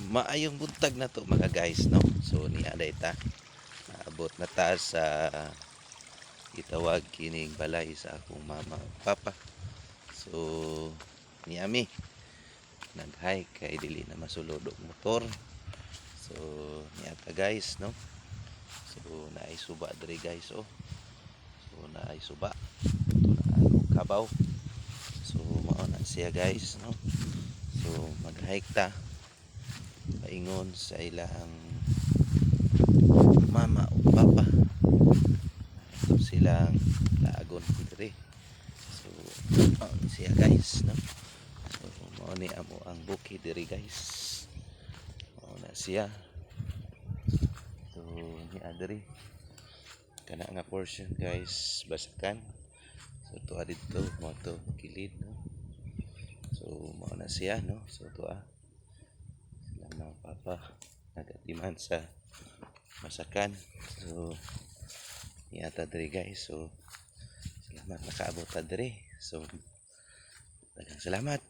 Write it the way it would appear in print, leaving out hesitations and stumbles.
Maayong buntag na to mga guys, no? So ni ta naabot na ta sa itawag kining balay sa akong mama ug papa. So niami nag-hike kay dili na masulod og motor. So niata guys, no? So naay suba diri guys, oh. So naay suba. Ito na ang kabaw. So mao na siya guys, no? So mag-hike ta paingon sa ilang mama o papa. Ito silang laagon diri. So mao na siya guys, no? So mao ni amo ang bukid diri guys. Mao na siya. So ni diri kana nga portion guys basakan. So tuwa dito mo to kilid, no? So mao na siya, no? So tuwa sila mga papa nagatiman sa masakan. So niata diri guys. So salamat nakaabot ta diri. So daghang salamat.